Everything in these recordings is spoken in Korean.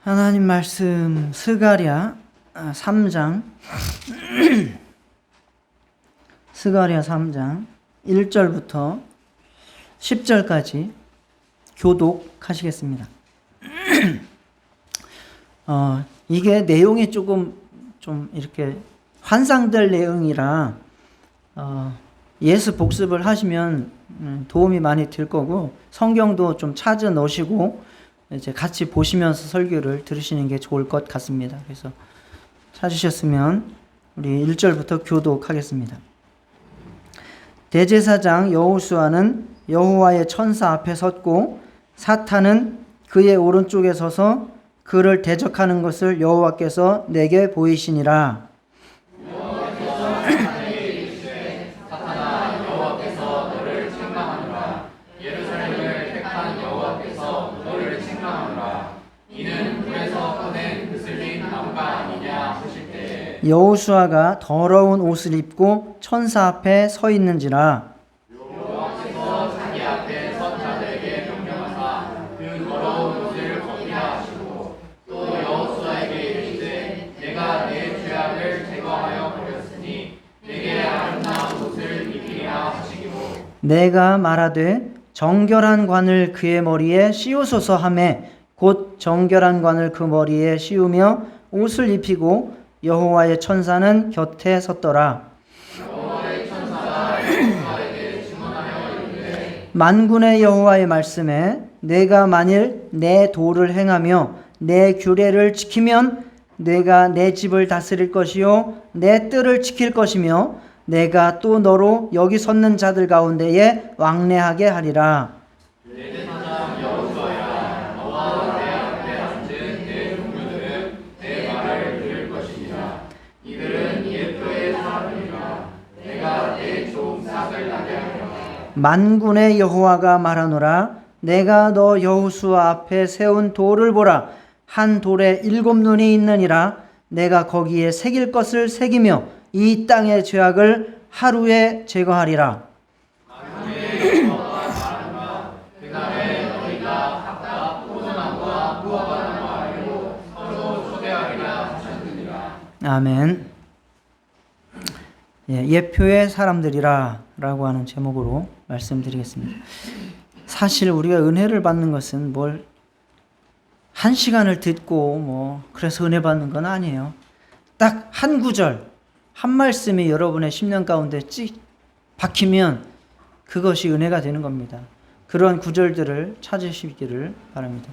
하나님 말씀 스가랴 3장 스가랴 3장 1절부터 10절까지 교독하시겠습니다. 이게 내용이 조금 좀 이렇게 환상될 내용이라 예수 복습을 하시면 도움이 많이 될 거고, 성경도 좀 찾아 놓으시고 이제 같이 보시면서 설교를 들으시는 게 좋을 것 같습니다. 그래서 찾으셨으면 우리 1절부터 교독하겠습니다. 대제사장 여호수아는 여호와의 천사 앞에 섰고 사탄은 그의 오른쪽에 서서 그를 대적하는 것을 여호와께서 내게 보이시니라. 여호수아가 더러운 옷을 입고 천사 앞에 서 있는지라. 여호와께서 자기 앞에 선 자들에게 명령하사 그 더러운 옷을 벗기라 하시고, 또 여호수아에게 이르시되 내가 내 죄악을 제거하여 버렸으니 내게 아름다운 옷을 입히라 하시기로, 내가 말하되 정결한 관을 그의 머리에 씌우소서 하매 곧 정결한 관을 그 머리에 씌우며 옷을 입히고 여호와의 천사는 곁에 섰더라. 여호와의 천사가 여호수아에게 증언하여 이르되, 만군의 여호와의 말씀에 내가 만일 내 도를 행하며 내 규례를 지키면 내가 내 집을 다스릴 것이요 내 뜰을 지킬 것이며 내가 또 너로 여기 섰는 자들 가운데에 왕래하게 하리라. 대제사장 여호수아야, 너와 내 앞에 앉은 내 동료들은 내 말을 들을 것이니라. 이들은 예표의 사람이라. 내가 내 종 싹을 나게 하리라. 만군의 여호와가 말하노라. 내가 너 여호수아 앞에 세운 돌을 보라. 한 돌에 7눈이 있느니라. 내가 거기에 새길 것을 새기며 이 땅의 죄악을 하루에 제거하리라. 그날에 너희가 각각 포도나무와 무화과나무 아래로 서로 초대하리라 하셨느니라. 아멘. 예표의 사람들이라 라고 하는 제목으로 말씀드리겠습니다. 사실 우리가 은혜를 받는 것은 한 시간을 듣고 그래서 은혜 받는 건 아니에요. 딱 한 구절, 한 말씀이 여러분의 심령 가운데 찍 박히면 그것이 은혜가 되는 겁니다. 그런 구절들을 찾으시기를 바랍니다.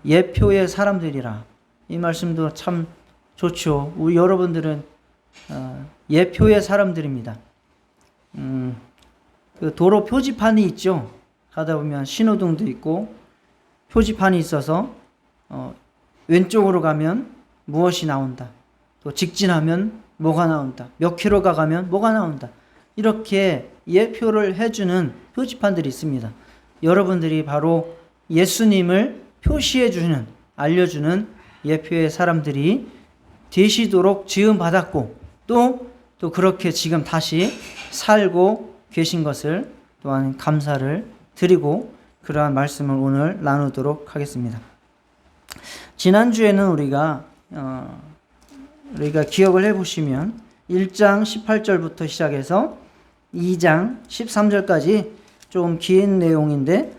예표의 사람들이라, 이 말씀도 참 좋죠. 우리 여러분들은 예표의 사람들입니다. 그 도로 표지판이 있죠. 가다 보면 신호등도 있고 표지판이 있어서 왼쪽으로 가면 무엇이 나온다, 또 직진하면 뭐가 나온다, 몇 킬로가 가면 뭐가 나온다, 이렇게 예표를 해주는 표지판들이 있습니다. 여러분들이 바로 예수님을 표시해주는, 알려주는 예표의 사람들이 되시도록 지음받았고 또 그렇게 지금 다시 살고 계신 것을 또한 감사를 드리고 그러한 말씀을 오늘 나누도록 하겠습니다. 지난주에는 우리가 기억을 해보시면 1장 18절부터 시작해서 2장 13절까지 좀 긴 내용인데,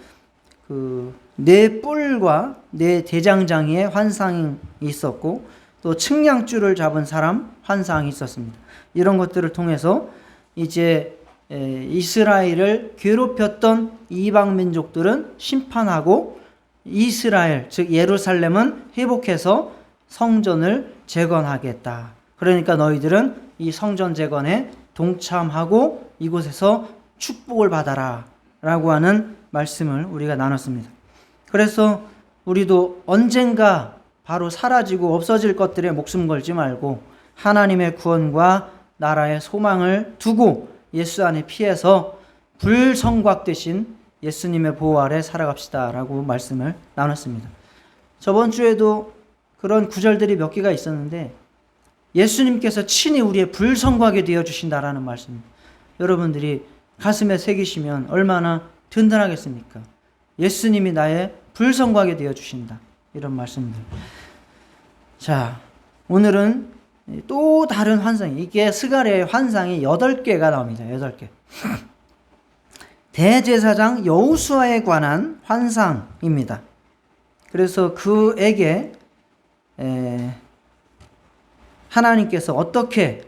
네 뿔과 네 대장장이의 환상이 있었고 또 측량줄을 잡은 사람 환상이 있었습니다. 이런 것들을 통해서 이제 이스라엘을 괴롭혔던 이방 민족들은 심판하고 이스라엘, 즉 예루살렘은 회복해서 성전을 재건하겠다. 그러니까 너희들은 이 성전 재건에 동참하고 이곳에서 축복을 받아라 라고 하는 말씀을 우리가 나눴습니다. 그래서 우리도 언젠가 바로 사라지고 없어질 것들에 목숨 걸지 말고 하나님의 구원과 나라의 소망을 두고 예수 안에 피해서 불성곽 되신 예수님의 보호 아래 살아갑시다 라고 말씀을 나눴습니다. 저번 주에도 그런 구절들이 몇 개가 있었는데, 예수님께서 친히 우리의 불성곽이 되어주신다라는 말씀, 여러분들이 가슴에 새기시면 얼마나 든든하겠습니까? 예수님이 나의 불성곽이 되어주신다, 이런 말씀들. 자, 오늘은 또 다른 환상, 이게 스가랴의 환상이 8개가 나옵니다. 8개. 대제사장 여호수아에 관한 환상입니다. 그래서 그에게 하나님께서 어떻게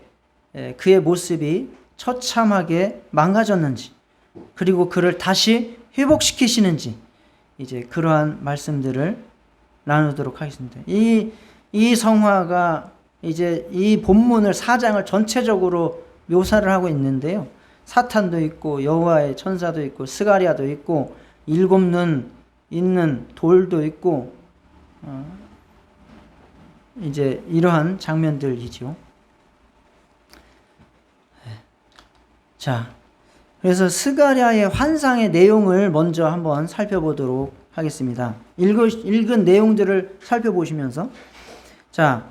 그의 모습이 처참하게 망가졌는지, 그리고 그를 다시 회복시키시는지, 이제 그러한 말씀들을 나누도록 하겠습니다. 이 성화가 이제 이 본문을 4장을 전체적으로 묘사를 하고 있는데요. 사탄도 있고 여호와의 천사도 있고 스가랴도 있고 7눈 있는 돌도 있고 이제 이러한 장면들이죠. 자, 그래서 스가랴의 환상의 내용을 먼저 한번 살펴보도록 하겠습니다. 읽은 내용들을 살펴보시면서, 자,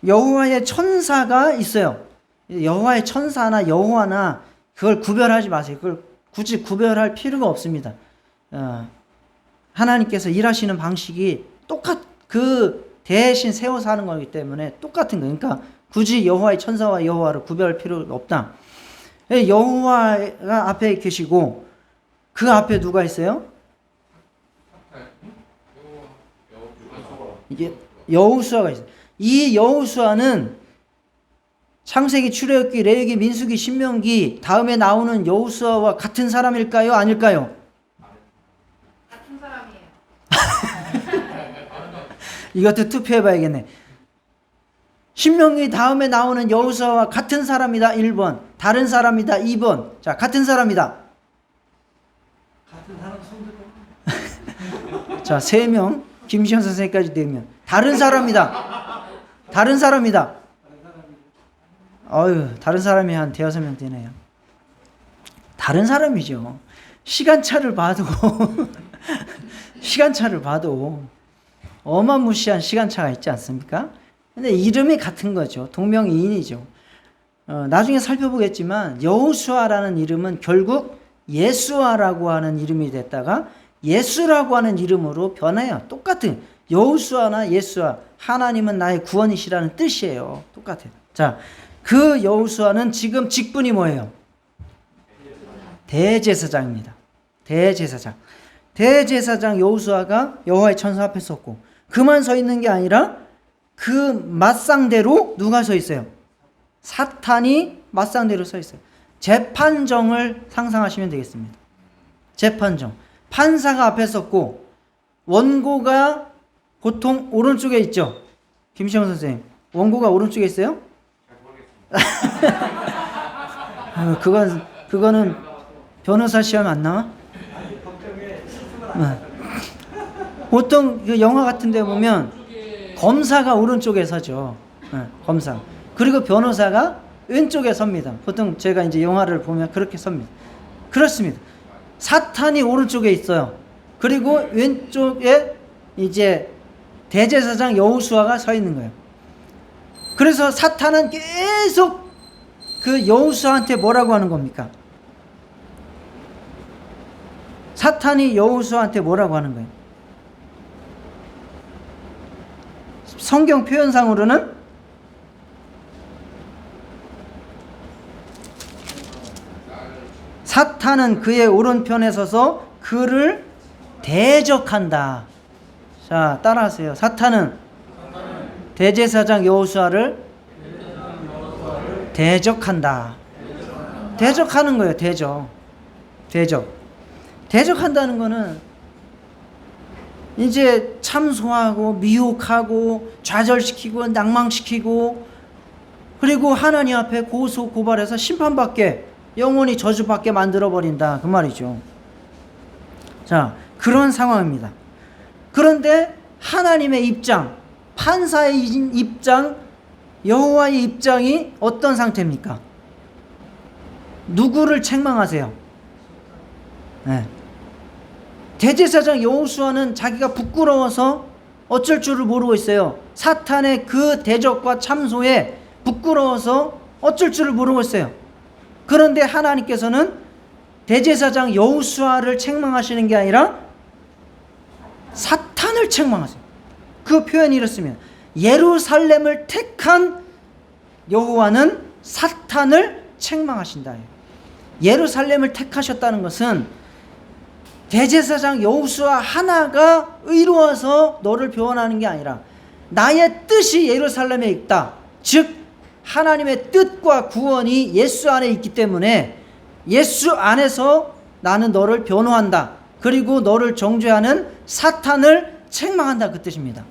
여호와의 천사가 있어요. 여호와의 천사나 여호와나 그걸 구별하지 마세요. 그걸 굳이 구별할 필요가 없습니다. 하나님께서 일하시는 방식이 그 대신 세워서 하는 거기 때문에 똑같은 거예요. 그러니까 굳이 여호와의 천사와 여호와를 구별할 필요가 없다. 여호와가 앞에 계시고 그 앞에 누가 있어요? 이게 여호수아가 있어요. 이 여호수아는 창세기, 출애굽기, 레위기, 민수기, 신명기 다음에 나오는 여호수아와 같은 사람일까요? 아닐까요? 같은 사람이에요. 이것도 투표해봐야겠네. 신명기 다음에 나오는 여호수아와 같은 사람이다 1번, 다른 사람이다 2번. 자, 같은 사람이다. 같은 사람 손들어. 자, 3명, 김시현 선생님까지 4명. 다른 사람이다. 다른 사람이다. 다른 사람이 한 5명 되네요. 다른 사람이죠. 시간차를 봐도 어마무시한 시간차가 있지 않습니까? 근데 이름이 같은 거죠. 동명이인이죠. 나중에 살펴보겠지만 여호수아라는 이름은 결국 예수아라고 하는 이름이 됐다가 예수라고 하는 이름으로 변해요. 똑같은 여호수아나 예수아, 하나님은 나의 구원이시라는 뜻이에요. 똑같아요. 자, 그 여호수아는 지금 직분이 뭐예요? 대제사장입니다. 대제사장 여호수아가 여호와의 천사 앞에 섰고, 그만 서 있는 게 아니라 그 맞상대로 누가 서 있어요? 사탄이 맞상대로 서 있어요. 재판정을 상상하시면 되겠습니다. 재판정. 판사가 앞에 섰고 원고가 보통 오른쪽에 있죠. 김시영 선생님, 원고가 오른쪽에 있어요? 그거는 변호사 시험 안 나와? 보통 그 영화 같은 데 보면 검사가 오른쪽에 서죠. 검사. 그리고 변호사가 왼쪽에 섭니다. 보통 제가 이제 영화를 보면 그렇게 섭니다. 그렇습니다. 사탄이 오른쪽에 있어요. 그리고 왼쪽에 이제 대제사장 여호수아가 서 있는 거예요. 그래서 사탄은 계속 그 여호수아한테 뭐라고 하는 겁니까? 사탄이 여호수아한테 뭐라고 하는 거예요? 성경 표현상으로는 사탄은 그의 오른편에 서서 그를 대적한다. 자, 따라하세요. 사탄은 대제사장 여호수아를 대적한다. 대적하는 거예요. 대적한다는 거는 이제 참소하고 미혹하고 좌절시키고 낭망시키고, 그리고 하나님 앞에 고소 고발해서 심판받게, 영원히 저주받게 만들어버린다, 그 말이죠. 자, 그런 상황입니다. 그런데 하나님의 입장, 판사의 입장, 여호와의 입장이 어떤 상태입니까? 누구를 책망하세요? 네. 대제사장 여호수아는 자기가 부끄러워서 어쩔 줄을 모르고 있어요. 사탄의 그 대적과 참소에 부끄러워서 어쩔 줄을 모르고 있어요. 그런데 하나님께서는 대제사장 여호수아를 책망하시는 게 아니라 사탄을 책망하세요. 그 표현이 이렇습니다. 예루살렘을 택한 여호와는 사탄을 책망하신다. 예루살렘을 택하셨다는 것은 대제사장 여호수아 하나가 의로워서 너를 변호하는 게 아니라 나의 뜻이 예루살렘에 있다. 즉 하나님의 뜻과 구원이 예수 안에 있기 때문에 예수 안에서 나는 너를 변호한다. 그리고 너를 정죄하는 사탄을 책망한다, 그 뜻입니다.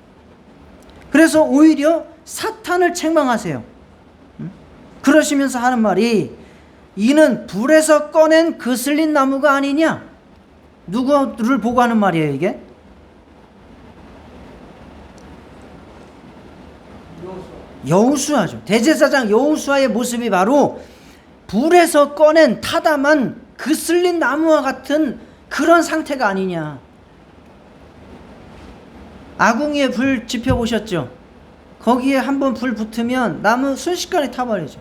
그래서 오히려 사탄을 책망하세요. 그러시면서 하는 말이 이는 불에서 꺼낸 그슬린 나무가 아니냐. 누구를 보고 하는 말이에요, 이게? 여호수아죠. 대제사장 여호수아의 모습이 바로 불에서 꺼낸 타담한 그슬린 나무와 같은 그런 상태가 아니냐. 아궁이에 불 지펴보셨죠? 거기에 한번 불 붙으면 나무 순식간에 타버리죠.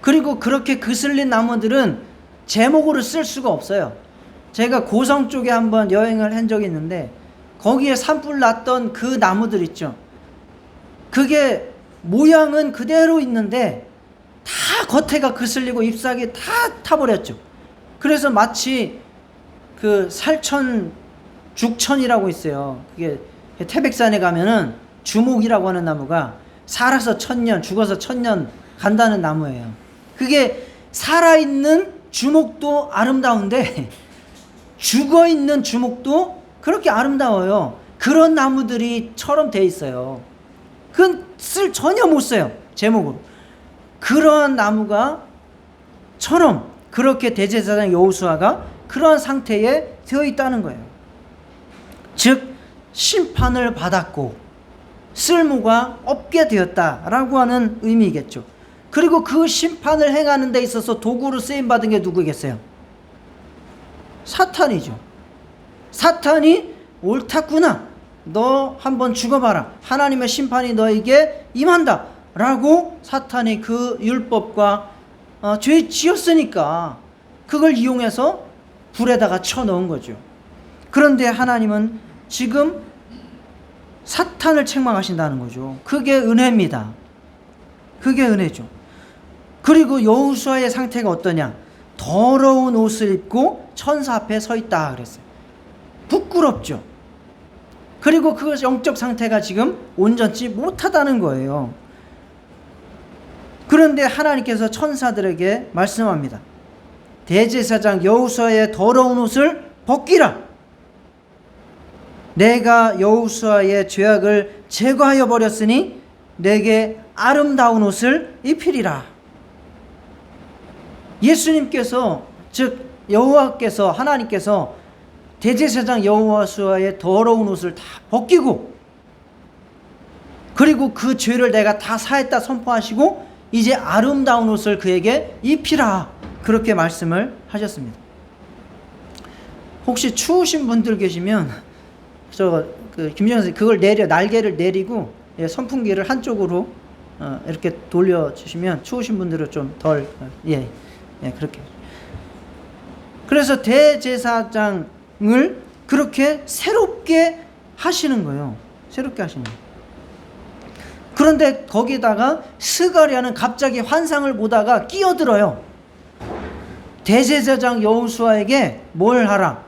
그리고 그렇게 그슬린 나무들은 제목으로 쓸 수가 없어요. 제가 고성 쪽에 한번 여행을 한 적이 있는데 거기에 산불 났던 그 나무들 있죠. 그게 모양은 그대로 있는데 다 겉에가 그슬리고 잎사귀 다 타버렸죠. 그래서 마치 그 살천 죽천이라고 있어요. 그게 태백산에 가면은 주목이라고 하는 나무가 살아서 1000년, 죽어서 1000년 간다는 나무예요. 그게 살아있는 주목도 아름다운데 죽어있는 주목도 그렇게 아름다워요. 그런 나무들이처럼 돼 있어요. 그건 전혀 못 써요, 제목으로. 그러한 나무가 처럼 그렇게 대제사장 여호수아가 그러한 상태에 되어 있다는 거예요. 즉 심판을 받았고 쓸모가 없게 되었다라고 하는 의미겠죠. 그리고 그 심판을 행하는 데 있어서 도구로 쓰임받은 게 누구겠어요? 사탄이죠. 사탄이 옳았구나, 너 한번 죽어봐라, 하나님의 심판이 너에게 임한다 라고 사탄이 그 율법과 죄 지었으니까 그걸 이용해서 불에다가 쳐넣은 거죠. 그런데 하나님은 지금 사탄을 책망하신다는 거죠. 그게 은혜입니다. 그게 은혜죠. 그리고 여호수아의 상태가 어떠냐? 더러운 옷을 입고 천사 앞에 서 있다 그랬어요. 부끄럽죠. 그리고 그 영적 상태가 지금 온전치 못하다는 거예요. 그런데 하나님께서 천사들에게 말씀합니다. 대제사장 여호수아의 더러운 옷을 벗기라. 내가 여호수아의 죄악을 제거하여 버렸으니 내게 아름다운 옷을 입히리라. 예수님께서, 즉 여호와께서, 하나님께서 대제사장 여호수아의 더러운 옷을 다 벗기고 그리고 그 죄를 내가 다 사했다 선포하시고 이제 아름다운 옷을 그에게 입히라, 그렇게 말씀을 하셨습니다. 혹시 추우신 분들 계시면 김정현 선생님 그걸 날개를 내리고 선풍기를 한쪽으로 이렇게 돌려주시면 추우신 분들은 좀 덜 그렇게. 그래서 대제사장을 그렇게 새롭게 하시는 거예요. 새롭게 하시는 거예요. 그런데 거기다가 스가랴는 갑자기 환상을 보다가 끼어들어요. 대제사장 여호수아에게 뭘 하라?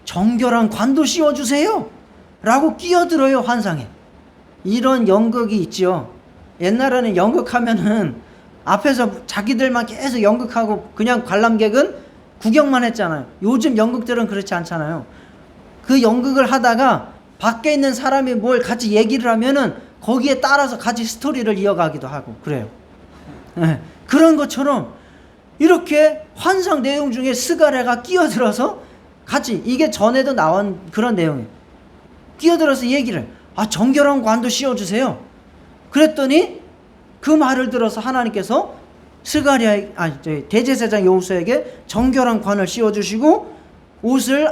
정결한 관도 씌워주세요 라고 끼어들어요, 환상에. 이런 연극이 있죠. 옛날에는 연극하면은 앞에서 자기들만 계속 연극하고 그냥 관람객은 구경만 했잖아요. 요즘 연극들은 그렇지 않잖아요. 그 연극을 하다가 밖에 있는 사람이 뭘 같이 얘기를 하면은 거기에 따라서 같이 스토리를 이어가기도 하고 그래요. 그런 것처럼 이렇게 환상 내용 중에 스가랴가 끼어들어서 같이, 이게 전에도 나온 그런 내용이에요. 끼어들어서 얘기를, 정결한 관도 씌워주세요. 그랬더니 그 말을 들어서 하나님께서 대제사장 여호수아에게 정결한 관을 씌워주시고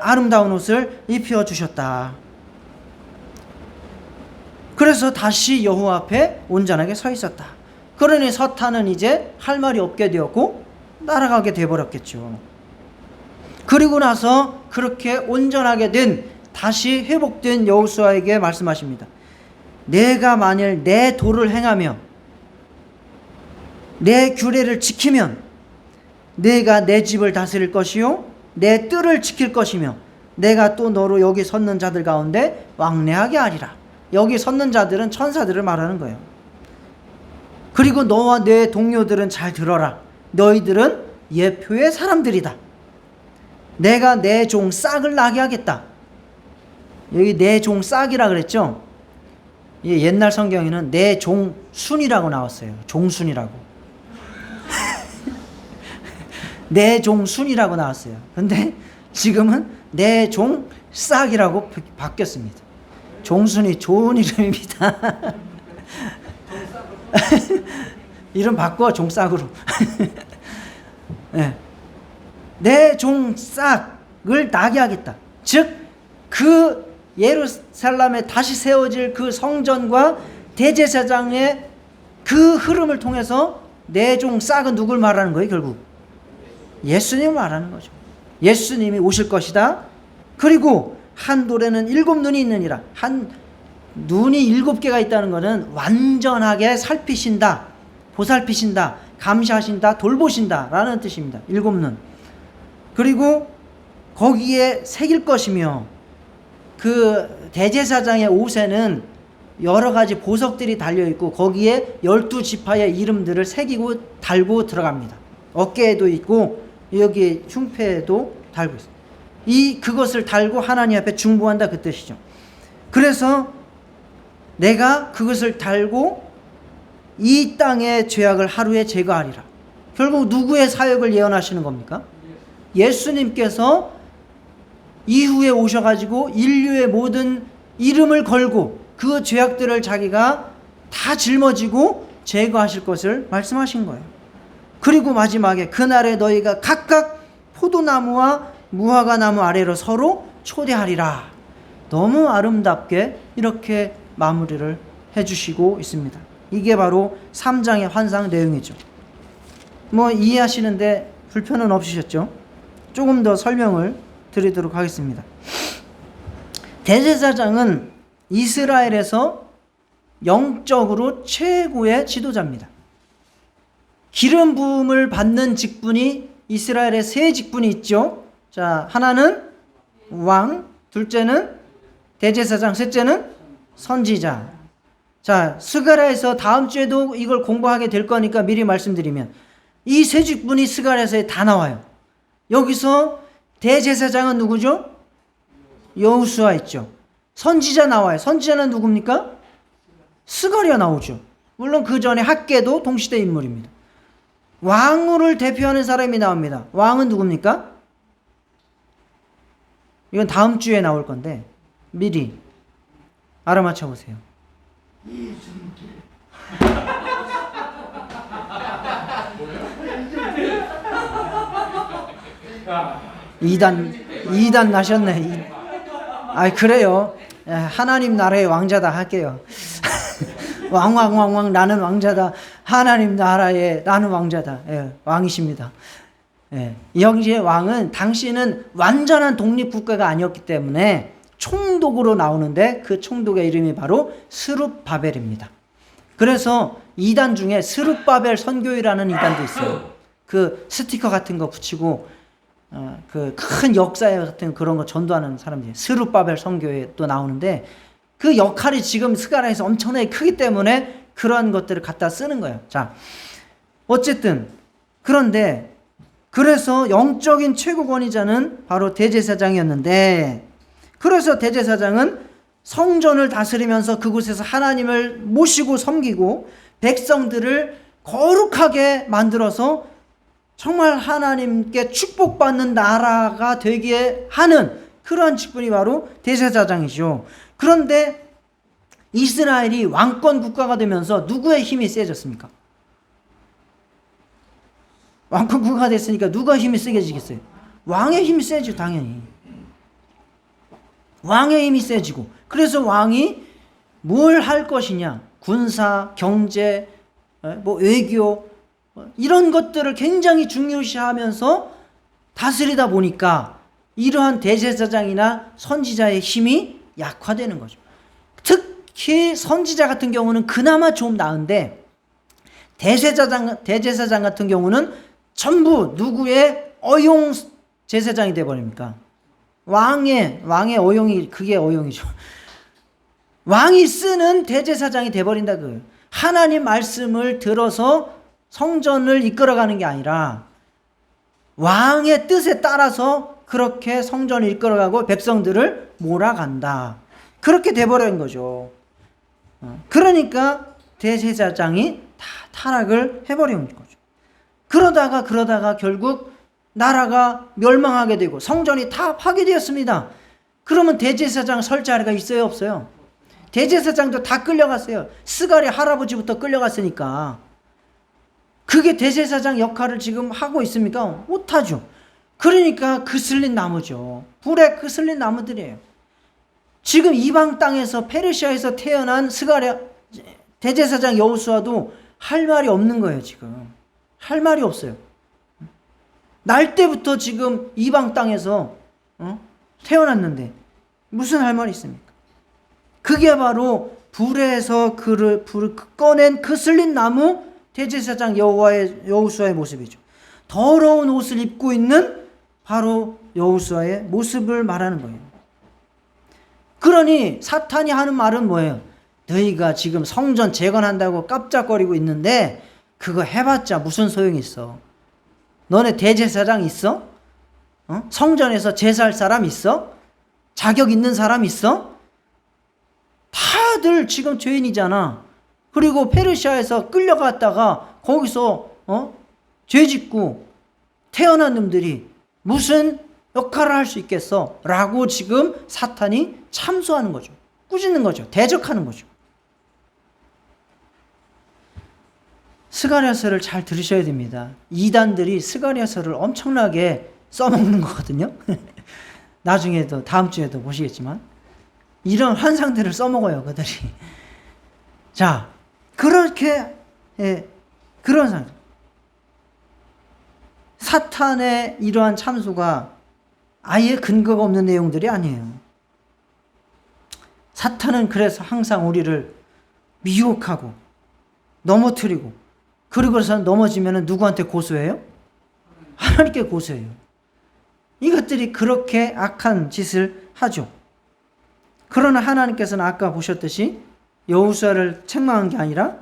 아름다운 옷을 입혀주셨다. 그래서 다시 여호와 앞에 온전하게 서 있었다. 그러니 사탄은 이제 할 말이 없게 되었고 날아가게 되어버렸겠죠. 그리고 나서 그렇게 온전하게 된, 다시 회복된 여호수아에게 말씀하십니다. 내가 만일 내 도를 행하며 내 규례를 지키면 내가 내 집을 다스릴 것이요 내 뜰을 지킬 것이며 내가 또 너로 여기 섰는 자들 가운데 왕래하게 하리라. 여기 섰는 자들은 천사들을 말하는 거예요. 그리고 너와 내 동료들은 잘 들어라. 너희들은 예표의 사람들이다. 내가 내 종 싹을 나게 하겠다. 여기 내 종 싹이라 그랬죠. 옛날 성경에는 내 종 순이라고 나왔어요. 종순이라고. 내 종 순이라고 나왔어요. 근데 지금은 내 종 싹이라고 바뀌었습니다. 종순이 좋은 이름입니다. 이름 바꿔 종싹으로. 네. 내 종 싹을 나게 하겠다. 즉 그 예루살렘에 다시 세워질 그 성전과 대제사장의 그 흐름을 통해서 내 종 싹은 누굴 말하는 거예요? 결국 예수님을 말하는 거죠. 예수님이 오실 것이다. 그리고 한 돌에는 7눈이 있느니라. 한 눈이 7개가 있다는 것은 완전하게 살피신다, 보살피신다, 감시하신다, 돌보신다 라는 뜻입니다. 7눈. 그리고 거기에 새길 것이며 그 대제사장의 옷에는 여러 가지 보석들이 달려있고 거기에 12지파의 이름들을 새기고 달고 들어갑니다. 어깨에도 있고 여기 흉패에도 달고 있습니다. 그것을 달고 하나님 앞에 중보한다 그 뜻이죠. 그래서 내가 그것을 달고 이 땅의 죄악을 하루에 제거하리라. 결국 누구의 사역을 예언하시는 겁니까? 예수님께서 이후에 오셔가지고 인류의 모든 이름을 걸고 그 죄악들을 자기가 다 짊어지고 제거하실 것을 말씀하신 거예요. 그리고 마지막에 그날에 너희가 각각 포도나무와 무화과나무 아래로 서로 초대하리라. 너무 아름답게 이렇게 마무리를 해주시고 있습니다. 이게 바로 3장의 환상 내용이죠. 이해하시는데 불편은 없으셨죠? 조금 더 설명을 드리도록 하겠습니다. 대제사장은 이스라엘에서 영적으로 최고의 지도자입니다. 기름 부음을 받는 직분이 이스라엘에 세 직분이 있죠. 자, 하나는 왕, 둘째는 대제사장, 셋째는 선지자. 자, 스가랴에서 다음 주에도 이걸 공부하게 될 거니까 미리 말씀드리면 이 세 직분이 스가랴에서 다 나와요. 여기서 대제사장은 누구죠? 여호수아 있죠. 선지자 나와요. 선지자는 누굽니까? 스가랴 나오죠. 물론 그 전에 학개도 동시대 인물입니다. 왕을 대표하는 사람이 나옵니다. 왕은 누굽니까? 이건 다음 주에 나올 건데 미리 알아맞혀 보세요. 이단 나셨네. 그래요. 하나님 나라의 왕자다 할게요. 왕 나는 왕자다. 하나님 나라의 나는 왕자다. 왕이십니다. 여기에 왕은 당시는 완전한 독립국가가 아니었기 때문에 총독으로 나오는데 그 총독의 이름이 바로 스룹바벨입니다. 그래서 이단 중에 스룹바벨 선교회라는 이단도 있어요. 그 스티커 같은 거 붙이고 그 큰 역사회 같은 그런 거 전도하는 사람들이 스룹바벨 선교회 또 나오는데 그 역할이 지금 스가랴에서 엄청나게 크기 때문에 그런 것들을 갖다 쓰는 거예요. 자, 어쨌든 그런데 그래서 영적인 최고 권위자는 바로 대제사장이었는데 그래서 대제사장은 성전을 다스리면서 그곳에서 하나님을 모시고 섬기고 백성들을 거룩하게 만들어서 정말 하나님께 축복받는 나라가 되게 하는 그러한 직분이 바로 대제사장이죠. 그런데 이스라엘이 왕권 국가가 되면서 누구의 힘이 세졌습니까? 왕권 국가가 됐으니까 누가 힘이 세게지겠어요? 왕의 힘이 세죠, 당연히. 왕의 힘이 세지고 그래서 왕이 뭘 할 것이냐, 군사, 경제, 외교 이런 것들을 굉장히 중요시하면서 다스리다 보니까 이러한 대제사장이나 선지자의 힘이 약화되는 거죠. 특히 선지자 같은 경우는 그나마 좀 나은데 대제사장 같은 경우는 전부 누구의 어용 제사장이 돼버립니까? 왕의 어용이, 그게 어용이죠. 왕이 쓰는 대제사장이 돼버린다. 그 하나님 말씀을 들어서 성전을 이끌어가는 게 아니라 왕의 뜻에 따라서 그렇게 성전을 이끌어가고 백성들을 몰아간다. 그렇게 돼버린 거죠. 그러니까 대제사장이 다 타락을 해버린 거죠. 그러다가 결국 나라가 멸망하게 되고 성전이 다 파괴되었습니다. 그러면 대제사장 설 자리가 있어요, 없어요? 대제사장도 다 끌려갔어요. 스가랴 할아버지부터 끌려갔으니까. 그게 대제사장 역할을 지금 하고 있습니까? 못하죠. 그러니까 그슬린 나무죠. 불에 그슬린 나무들이에요. 지금 이방 땅에서 페르시아에서 태어난 스가랴 대제사장 여호수아도 할 말이 없는 거예요. 지금 할 말이 없어요. 날 때부터 지금 이방 땅에서 태어났는데 무슨 할 말이 있습니까? 그게 바로 불에서 불을 꺼낸 그슬린 나무 대제사장 여호수아의 모습이죠. 더러운 옷을 입고 있는 바로 여호수아의 모습을 말하는 거예요. 그러니 사탄이 하는 말은 뭐예요? 너희가 지금 성전 재건한다고 깜짝거리고 있는데 그거 해봤자 무슨 소용이 있어? 너네 대제사장 있어? 성전에서 제사할 사람 있어? 자격 있는 사람 있어? 다들 지금 죄인이잖아. 그리고 페르시아에서 끌려갔다가 거기서 죄짓고 태어난 놈들이 무슨 역할을 할 수 있겠어? 라고 지금 사탄이 참소하는 거죠. 꾸짖는 거죠. 대적하는 거죠. 스가랴서를 잘 들으셔야 됩니다. 이단들이 스가랴서를 엄청나게 써먹는 거거든요. 나중에도 다음 주에도 보시겠지만 이런 환상들을 써먹어요, 그들이. 자, 그렇게 그런 상황. 사탄의 이러한 참소가 아예 근거가 없는 내용들이 아니에요. 사탄은 그래서 항상 우리를 미혹하고 넘어뜨리고, 그리고서 넘어지면 누구한테 고소해요? 하나님께 고소해요. 이것들이 그렇게 악한 짓을 하죠. 그러나 하나님께서는 아까 보셨듯이 여호수아를 책망한 게 아니라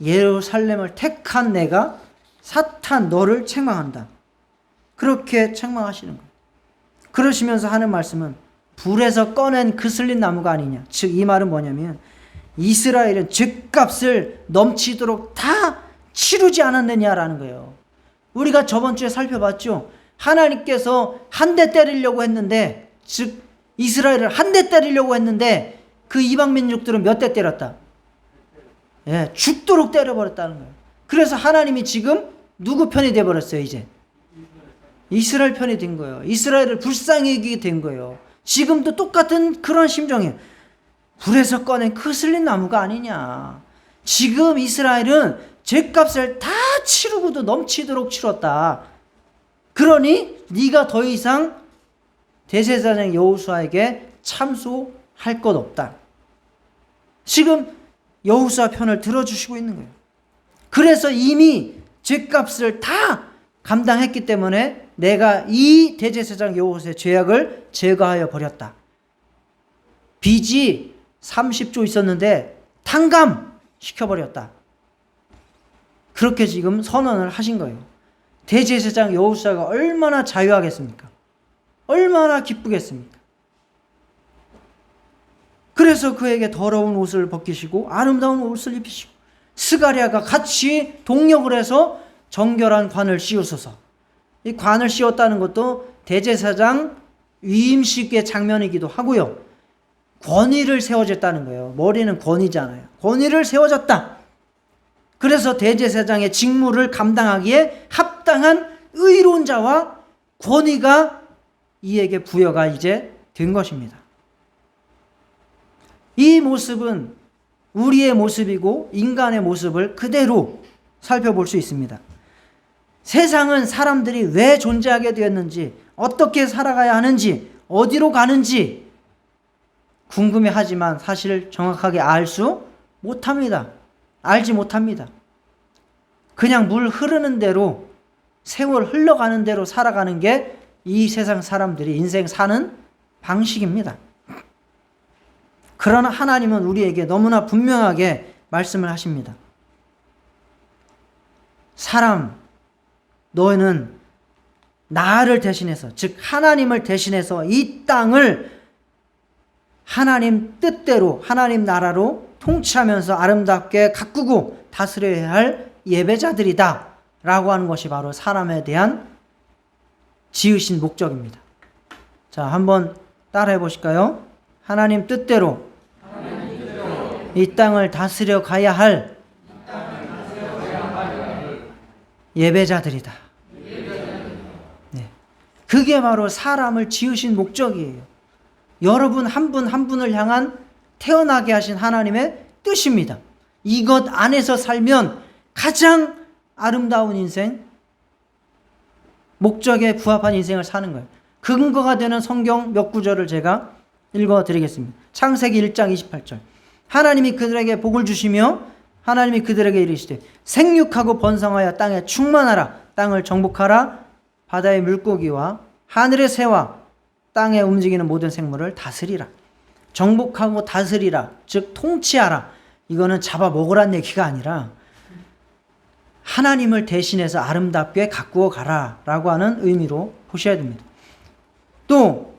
예루살렘을 택한 내가 사탄 너를 책망한다. 그렇게 책망하시는 거예요. 그러시면서 하는 말씀은 불에서 꺼낸 그슬린 나무가 아니냐. 즉 이 말은 뭐냐면 이스라엘은 죗값을 넘치도록 다 치르지 않았느냐라는 거예요. 우리가 저번 주에 살펴봤죠. 하나님께서 한 대 때리려고 했는데, 즉 이스라엘을 한 대 때리려고 했는데 그 이방 민족들은 몇 대 때렸다? 죽도록 때려버렸다는 거예요. 그래서 하나님이 지금 누구 편이 돼버렸어요? 이제 이스라엘 편이 된 거예요. 이스라엘을 불쌍히 여기게 된 거예요. 지금도 똑같은 그런 심정이에요. 불에서 꺼낸 그슬린 나무가 아니냐. 지금 이스라엘은 죗값을 다 치르고도 넘치도록 치렀다. 그러니 네가 더 이상 대제사장 여호수아에게 참소할 것 없다. 지금 여호수아 편을 들어주시고 있는 거예요. 그래서 이미 죗값을 다 감당했기 때문에 내가 이 대제사장 여호수아의 죄악을 제거하여 버렸다. 빚이 30조 있었는데 탕감시켜버렸다. 그렇게 지금 선언을 하신 거예요. 대제사장 여호수아가 얼마나 자유하겠습니까? 얼마나 기쁘겠습니까? 그래서 그에게 더러운 옷을 벗기시고 아름다운 옷을 입히시고 스가랴가 같이 동력을 해서 정결한 관을 씌우소서. 이 관을 씌웠다는 것도 대제사장 위임식의 장면이기도 하고요. 권위를 세워졌다는 거예요. 머리는 권위잖아요. 권위를 세워졌다. 그래서 대제사장의 직무를 감당하기에 합당한 의로운 자와 권위가 이에게 부여가 이제 된 것입니다. 이 모습은 우리의 모습이고 인간의 모습을 그대로 살펴볼 수 있습니다. 세상은 사람들이 왜 존재하게 되었는지, 어떻게 살아가야 하는지, 어디로 가는지 궁금해하지만 사실 정확하게 알 수 못합니다. 알지 못합니다. 그냥 물 흐르는 대로, 세월 흘러가는 대로 살아가는 게 이 세상 사람들이 인생 사는 방식입니다. 그러나 하나님은 우리에게 너무나 분명하게 말씀을 하십니다. 사람, 너희는 나를 대신해서, 즉 하나님을 대신해서 이 땅을 하나님 뜻대로, 하나님 나라로 통치하면서 아름답게 가꾸고 다스려야 할 예배자들이다 라고 하는 것이 바로 사람에 대한 지으신 목적입니다. 자, 한번 따라해 보실까요? 하나님 뜻대로 이 땅을 다스려 가야 할 예배자들이다. 네. 그게 바로 사람을 지으신 목적이에요. 여러분 한 분 한 분을 향한 태어나게 하신 하나님의 뜻입니다. 이것 안에서 살면 가장 아름다운 인생, 목적에 부합한 인생을 사는 거예요. 근거가 되는 성경 몇 구절을 제가 읽어드리겠습니다. 창세기 1장 28절. 하나님이 그들에게 복을 주시며 하나님이 그들에게 이르시되 생육하고 번성하여 땅에 충만하라. 땅을 정복하라. 바다의 물고기와 하늘의 새와 땅에 움직이는 모든 생물을 다스리라. 정복하고 다스리라. 즉 통치하라. 이거는 잡아먹으란 얘기가 아니라 하나님을 대신해서 아름답게 가꾸어 가라 라고 하는 의미로 보셔야 됩니다. 또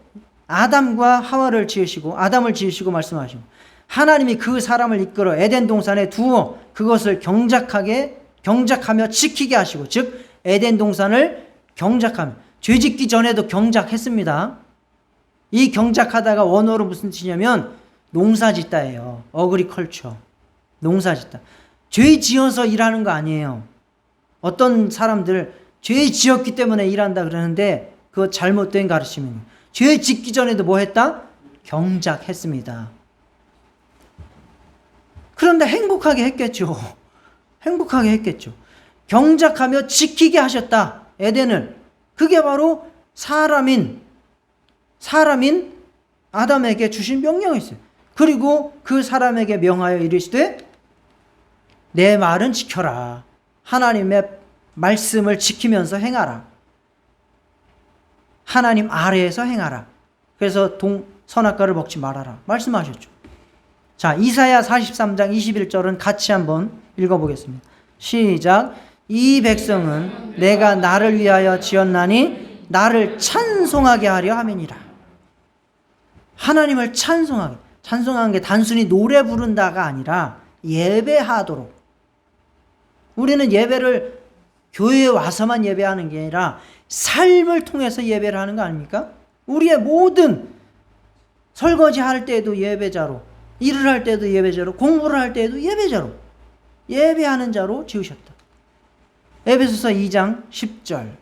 아담과 하와를 지으시고 아담을 지으시고 말씀하시고 하나님이 그 사람을 이끌어 에덴 동산에 두어 그것을 경작하며 지키게 하시고, 즉 에덴 동산을 경작하며, 죄짓기 전에도 경작했습니다. 이 경작하다가 원어로 무슨 뜻이냐면 농사짓다예요. 어그리컬처, 농사짓다. 죄 지어서 일하는 거 아니에요. 어떤 사람들 죄 지었기 때문에 일한다 그러는데 그거 잘못된 가르침입니다. 죄 짓기 전에도 뭐 했다? 경작했습니다. 그런데 행복하게 했겠죠. 행복하게 했겠죠. 경작하며 지키게 하셨다. 에덴을. 그게 바로 사람인 아담에게 주신 명령이었어요. 그리고 그 사람에게 명하여 이르시되 내 말은 지켜라. 하나님의 말씀을 지키면서 행하라. 하나님 아래에서 행하라. 그래서 선악과를 먹지 말아라. 말씀하셨죠. 자, 이사야 43장 21절은 같이 한번 읽어보겠습니다. 시작. 이 백성은 내가 나를 위하여 지었나니 나를 찬송하게 하려 함이니라. 하나님을 찬송하는 게 단순히 노래 부른다가 아니라 예배하도록. 우리는 예배를 교회에 와서만 예배하는 게 아니라 삶을 통해서 예배를 하는 거 아닙니까? 우리의 모든 설거지 할 때에도 예배자로, 일을 할 때도 예배자로, 공부를 할 때에도 예배자로, 예배하는 자로 지으셨다. 에베소서 2장 10절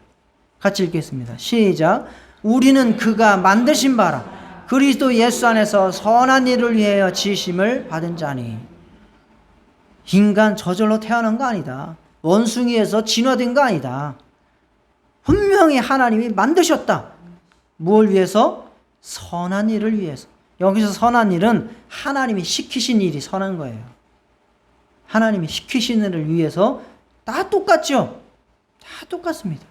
같이 읽겠습니다. 시작. 우리는 그가 만드신 바라 그리스도 예수 안에서 선한 일을 위하여 지으심을 받은 자니. 인간 저절로 태어난 거 아니다. 원숭이에서 진화된 거 아니다. 분명히 하나님이 만드셨다. 무엇을 위해서? 선한 일을 위해서. 여기서 선한 일은 하나님이 시키신 일이 선한 거예요. 하나님이 시키신 일을 위해서 다 똑같죠? 다 똑같습니다.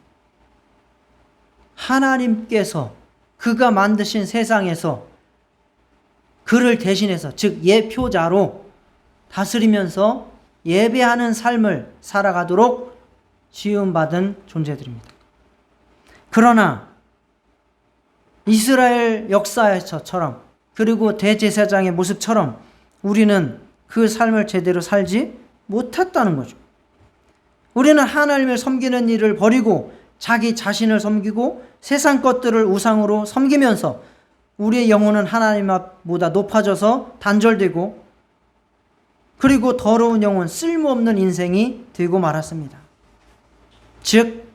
하나님께서 그가 만드신 세상에서 그를 대신해서, 즉 예표자로 다스리면서 예배하는 삶을 살아가도록 지음받은 존재들입니다. 그러나 이스라엘 역사에서처럼, 그리고 대제사장의 모습처럼 우리는 그 삶을 제대로 살지 못했다는 거죠. 우리는 하나님을 섬기는 일을 버리고 자기 자신을 섬기고 세상 것들을 우상으로 섬기면서 우리의 영혼은 하나님보다 높아져서 단절되고, 그리고 더러운 영혼, 쓸모없는 인생이 되고 말았습니다. 즉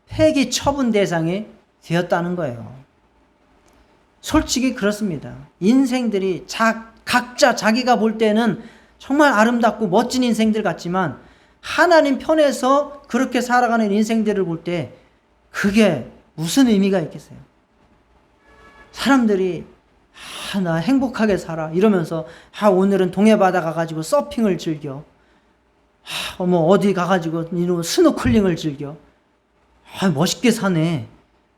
폐기 처분 대상이 되었다는 거예요. 솔직히 그렇습니다. 인생들이 각자 자기가 볼 때는 정말 아름답고 멋진 인생들 같지만 하나님 편에서 그렇게 살아가는 인생들을 볼 때 그게 무슨 의미가 있겠어요? 사람들이 나 행복하게 살아 이러면서 오늘은 동해바다 가가지고 서핑을 즐겨. 뭐 어디 가가지고 이런 스노클링을 즐겨. 멋있게 사네.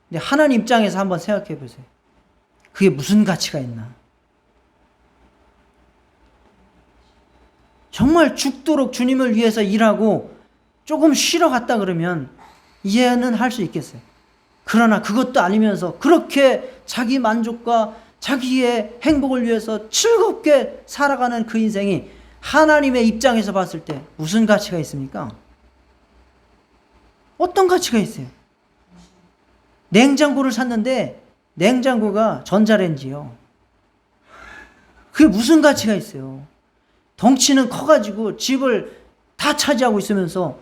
근데 하나님 입장에서 한번 생각해 보세요. 그게 무슨 가치가 있나? 정말 죽도록 주님을 위해서 일하고 조금 쉬러 갔다 그러면 이해는 할 수 있겠어요. 그러나 그것도 아니면서 그렇게 자기 만족과 자기의 행복을 위해서 즐겁게 살아가는 그 인생이 하나님의 입장에서 봤을 때 무슨 가치가 있습니까? 어떤 가치가 있어요? 냉장고를 샀는데 냉장고가 전자레인지요. 그게 무슨 가치가 있어요? 덩치는 커가지고 집을 다 차지하고 있으면서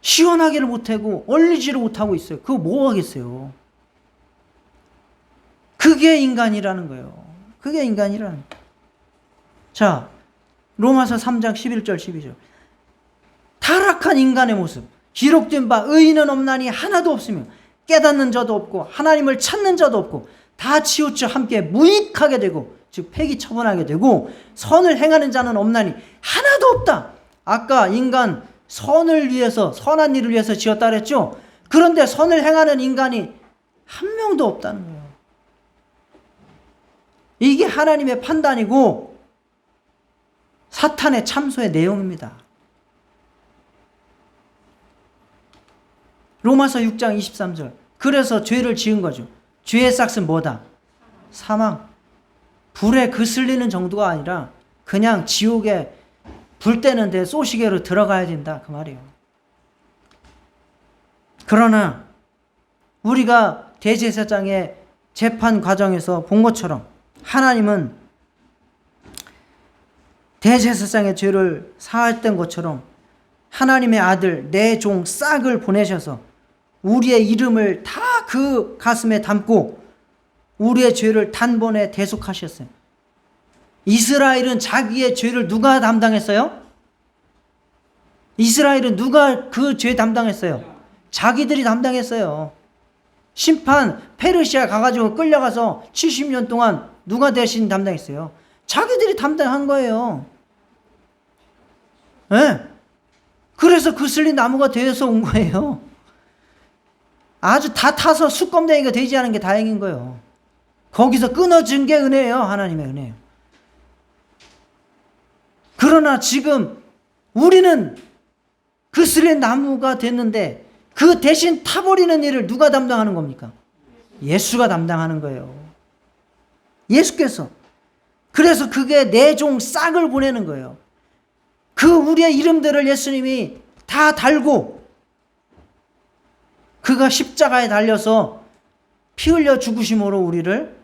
시원하기를 못하고 얼리지를 못하고 있어요. 그거 뭐 하겠어요? 그게 인간이라는 거예요. 그게 인간이라는 거예요. 자, 로마서 3장 11절 12절. 타락한 인간의 모습, 기록된 바 의인은 없나니 하나도 없으며 깨닫는 자도 없고 하나님을 찾는 자도 없고 다 치우쳐 함께 무익하게 되고 즉 폐기 처분하게 되고 선을 행하는 자는 없나니 하나도 없다. 아까 인간 선을 위해서 선한 일을 위해서 지었다 그랬죠. 그런데 선을 행하는 인간이 한 명도 없다는 거예요. 이게 하나님의 판단이고 사탄의 참소의 내용입니다. 로마서 6장 23절. 그래서 죄를 지은 거죠. 죄의 삭은 뭐다? 사망. 불에 그슬리는 정도가 아니라 그냥 지옥에 불 때는데 쏘시개로 들어가야 된다 그 말이에요. 그러나 우리가 대제사장의 재판 과정에서 본 것처럼 하나님은 대제사장의 죄를 사했던 것처럼 하나님의 아들 내 종 싹을 보내셔서 우리의 이름을 다 그 가슴에 담고 우리의 죄를 단번에 대속하셨어요. 이스라엘은 자기의 죄를 누가 담당했어요? 이스라엘은 누가 그 죄 담당했어요? 자기들이 담당했어요. 심판 페르시아 가가지고 끌려가서 70년 동안 누가 대신 담당했어요? 자기들이 담당한 거예요. 네. 그래서 그슬린 나무가 되어서 온 거예요. 아주 다 타서 수검댕이가 되지 않은 게 다행인 거예요. 거기서 끊어진 게 은혜예요. 하나님의 은혜예요. 그러나 지금 우리는 그슬린 나무가 됐는데 그 대신 타버리는 일을 누가 담당하는 겁니까? 예수가 담당하는 거예요. 예수께서. 그래서 그게 내 종 싹을 보내는 거예요. 그 우리의 이름들을 예수님이 다 달고 그가 십자가에 달려서 피 흘려 죽으심으로 우리를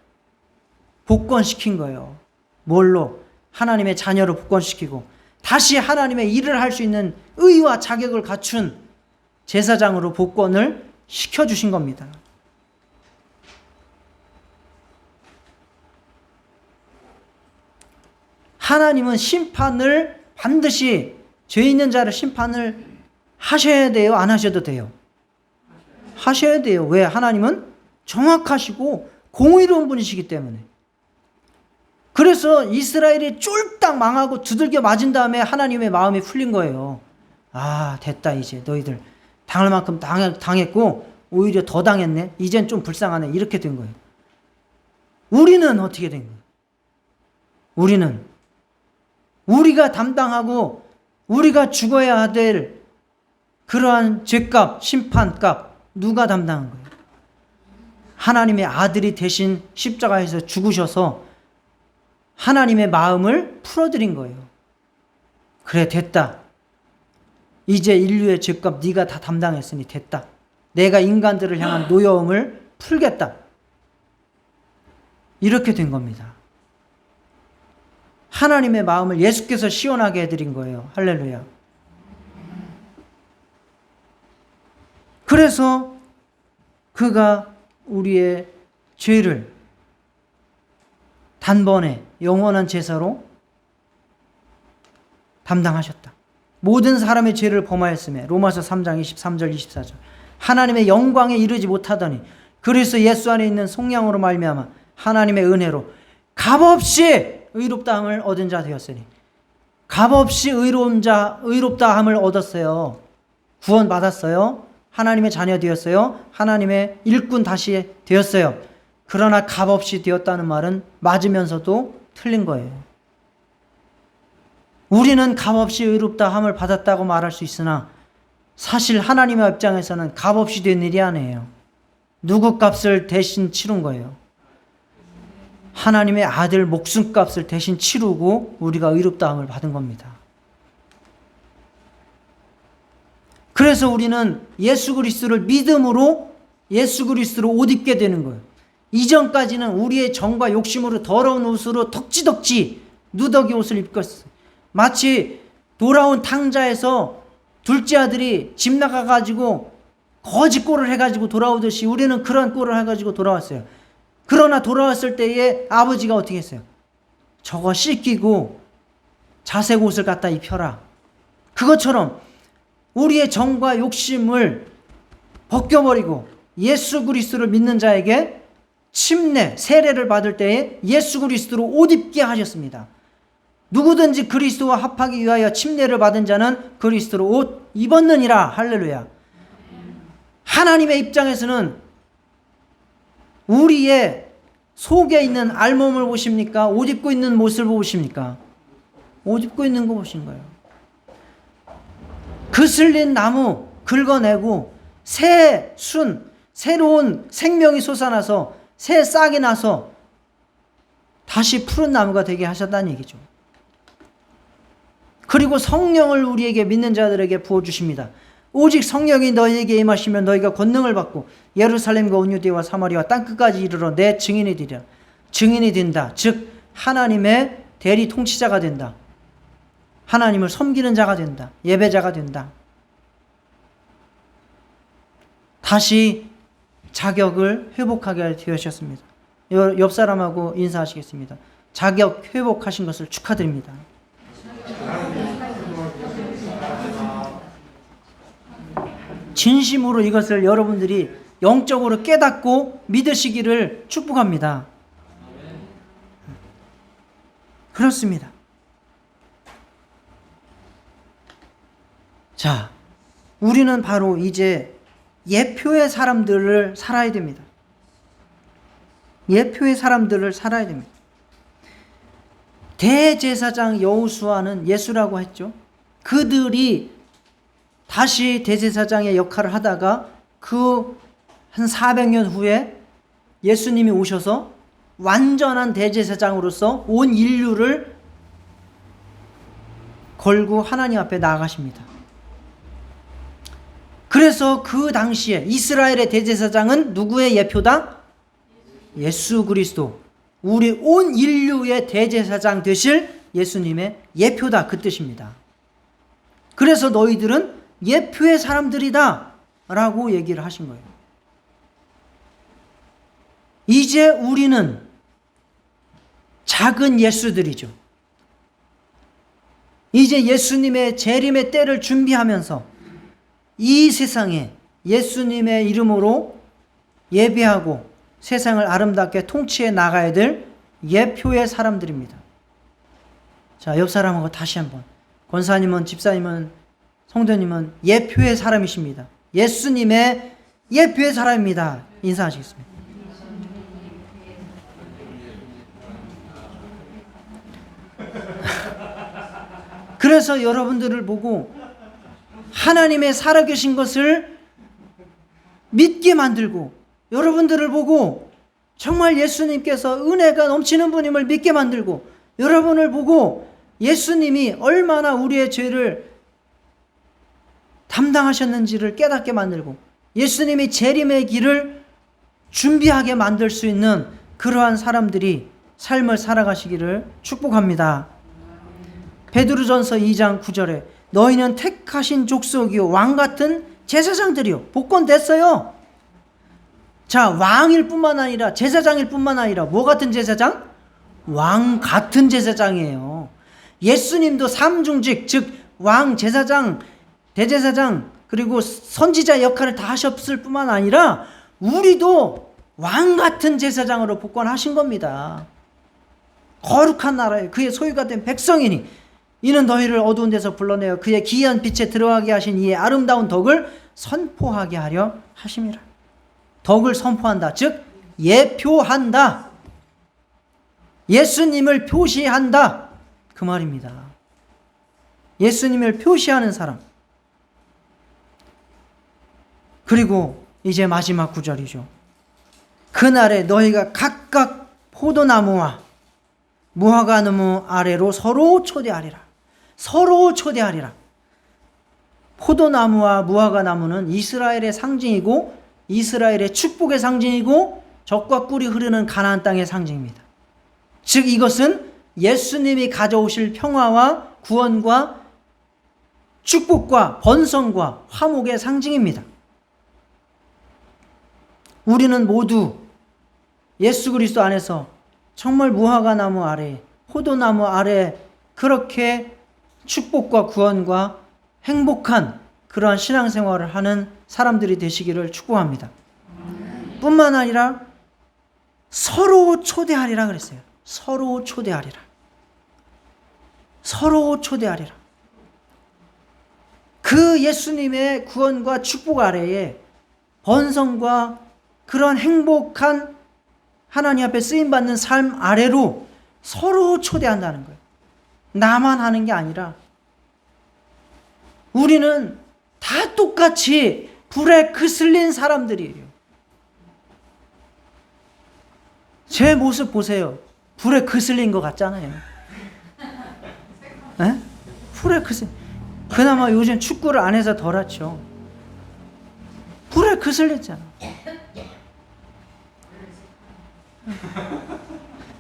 복권시킨 거예요. 뭘로? 하나님의 자녀로 복권시키고 다시 하나님의 일을 할 수 있는 의와 자격을 갖춘 제사장으로 복권을 시켜주신 겁니다. 하나님은 심판을 반드시 죄 있는 자를 심판을 하셔야 돼요? 안 하셔도 돼요? 하셔야 돼요. 왜? 하나님은 정확하시고 공의로운 분이시기 때문에. 그래서 이스라엘이 쫄딱 망하고 두들겨 맞은 다음에 하나님의 마음이 풀린 거예요. 아, 됐다. 이제 너희들 당할 만큼 당했고 오히려 더 당했네. 이젠 좀 불쌍하네. 이렇게 된 거예요. 우리는 어떻게 된 거예요? 우리는 우리가 담당하고 우리가 죽어야 될 그러한 죄값, 심판값 누가 담당한 거예요? 하나님의 아들이 대신 십자가에서 죽으셔서 하나님의 마음을 풀어드린 거예요. 그래, 됐다. 이제 인류의 죄값 네가 다 담당했으니 됐다. 내가 인간들을 향한 노여움을 풀겠다. 이렇게 된 겁니다. 하나님의 마음을 예수께서 시원하게 해드린 거예요. 할렐루야. 그래서 그가 우리의 죄를 단번에 영원한 제사로 담당하셨다. 모든 사람의 죄를 범하였음에 로마서 3장 23절 24절 하나님의 영광에 이르지 못하더니 그래서 예수 안에 있는 속량으로 말미암아 하나님의 은혜로 값없이 의롭다함을 얻은 자 되었으니. 값없이 의롭다함을 얻었어요. 구원 받았어요. 하나님의 자녀 되었어요. 하나님의 일꾼 다시 되었어요. 그러나 값없이 되었다는 말은 맞으면서도 틀린 거예요. 우리는 값없이 의롭다함을 받았다고 말할 수 있으나 사실 하나님의 입장에서는 값없이 된 일이 아니에요. 누구 값을 대신 치른 거예요. 하나님의 아들 목숨값을 대신 치르고 우리가 의롭다함을 받은 겁니다. 그래서 우리는 예수 그리스도를 믿음으로 예수 그리스도로 옷 입게 되는 거예요. 이전까지는 우리의 정과 욕심으로 더러운 옷으로 덕지덕지 누더기 옷을 입고 있어요. 마치 돌아온 탕자에서 둘째 아들이 집 나가가지고 거지 꼴을 해가지고 돌아오듯이 우리는 그런 꼴을 해가지고 돌아왔어요. 그러나 돌아왔을 때에 아버지가 어떻게 했어요? 저거 씻기고 자색 옷을 갖다 입혀라. 그것처럼 우리의 정과 욕심을 벗겨버리고 예수 그리스도를 믿는 자에게 침례, 세례를 받을 때에 예수 그리스도로 옷 입게 하셨습니다. 누구든지 그리스도와 합하기 위하여 침례를 받은 자는 그리스도로 옷 입었느니라. 할렐루야. 하나님의 입장에서는 우리의 속에 있는 알몸을 보십니까? 옷 입고 있는 모습을 보십니까? 옷 입고 있는 거 보신 거예요. 그슬린 나무 긁어내고 새 순, 새로운 생명이 솟아나서 새 싹이 나서 다시 푸른 나무가 되게 하셨다는 얘기죠. 그리고 성령을 우리에게 믿는 자들에게 부어주십니다. 오직 성령이 너희에게 임하시면 너희가 권능을 받고 예루살렘과 온 유대와 사마리아 땅끝까지 이르러 내 증인이 되리라. 증인이 된다. 즉 하나님의 대리 통치자가 된다. 하나님을 섬기는 자가 된다. 예배자가 된다. 다시 자격을 회복하게 되셨습니다. 옆 사람하고 인사하시겠습니다. 자격 회복하신 것을 축하드립니다. 진심으로 이것을 여러분들이 영적으로 깨닫고 믿으시기를 축복합니다. 그렇습니다. 자, 우리는 바로 이제 예표의 사람들을 살아야 됩니다. 예표의 사람들을 살아야 됩니다. 대제사장 여호수아는 예수라고 했죠. 그들이 다시 대제사장의 역할을 하다가 그 한 400년 후에 예수님이 오셔서 완전한 대제사장으로서 온 인류를 걸고 하나님 앞에 나아가십니다. 그래서 그 당시에 이스라엘의 대제사장은 누구의 예표다? 예수 그리스도. 우리 온 인류의 대제사장 되실 예수님의 예표다. 그 뜻입니다. 그래서 너희들은 예표의 사람들이다 라고 얘기를 하신 거예요. 이제 우리는 작은 예수들이죠. 이제 예수님의 재림의 때를 준비하면서 이 세상에 예수님의 이름으로 예배하고 세상을 아름답게 통치해 나가야 될 예표의 사람들입니다. 자, 옆 사람하고 다시 한번. 권사님은, 집사님은, 성도님은 예표의 사람이십니다. 예수님의 예표의 사람입니다. 인사하시겠습니다. 그래서 여러분들을 보고 하나님의 살아계신 것을 믿게 만들고, 여러분들을 보고 정말 예수님께서 은혜가 넘치는 분임을 믿게 만들고, 여러분을 보고 예수님이 얼마나 우리의 죄를 담당하셨는지를 깨닫게 만들고, 예수님이 재림의 길을 준비하게 만들 수 있는 그러한 사람들이 삶을 살아가시기를 축복합니다. 베드로전서 2장 9절에 너희는 택하신 족속이요 왕같은 제사장들이요. 복권 됐어요. 자, 왕일 뿐만 아니라 제사장일 뿐만 아니라 뭐 같은 제사장? 왕 같은 제사장이에요. 예수님도 삼중직, 즉 왕, 제사장, 대제사장, 그리고 선지자 역할을 다 하셨을 뿐만 아니라 우리도 왕 같은 제사장으로 복권하신 겁니다. 거룩한 나라에 그의 소유가 된 백성이니 이는 너희를 어두운 데서 불러내어 그의 기이한 빛에 들어가게 하신 이의 아름다운 덕을 선포하게 하려 하심이라. 덕을 선포한다. 즉 예표한다. 예수님을 표시한다. 그 말입니다. 예수님을 표시하는 사람. 그리고 이제 마지막 구절이죠. 그날에 너희가 각각 포도나무와 무화과나무 아래로 서로 초대하리라. 서로 초대하리라. 포도나무와 무화과나무는 이스라엘의 상징이고 이스라엘의 축복의 상징이고 적과 꿀이 흐르는 가나안 땅의 상징입니다. 즉 이것은 예수님이 가져오실 평화와 구원과 축복과 번성과 화목의 상징입니다. 우리는 모두 예수 그리스도 안에서 정말 무화과나무 아래, 포도나무 아래 그렇게 축복과 구원과 행복한 그러한 신앙생활을 하는 사람들이 되시기를 축복합니다. 뿐만 아니라 서로 초대하리라 그랬어요. 서로 초대하리라. 서로 초대하리라. 그 예수님의 구원과 축복 아래에 번성과 그런 행복한 하나님 앞에 쓰임받는 삶 아래로 서로 초대한다는 거예요. 나만 하는 게 아니라 우리는 다 똑같이 불에 그슬린 사람들이에요. 제 모습 보세요. 불에 그슬린 것 같잖아요. 에? 불에 그슬린. 그나마 요즘 축구를 안 해서 덜하죠. 불에 그슬렸잖아.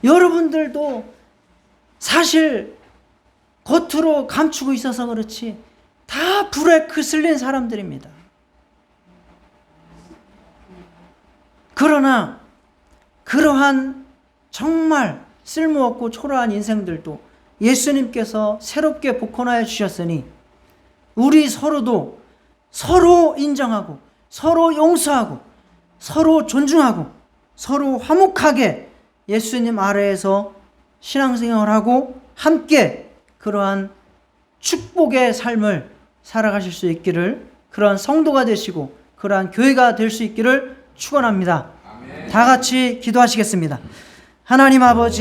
여러분들도 사실 겉으로 감추고 있어서 그렇지 다 불에 그슬린 사람들입니다. 그러나 그러한 정말 쓸모없고 초라한 인생들도 예수님께서 새롭게 복권하여 주셨으니 우리 서로도 서로 인정하고 서로 용서하고 서로 존중하고 서로 화목하게 예수님 아래에서 신앙생활하고 함께 그러한 축복의 삶을 살아가실 수 있기를, 그러한 성도가 되시고 그러한 교회가 될 수 있기를 축원합니다. 다 같이 기도하시겠습니다. 하나님 아버지,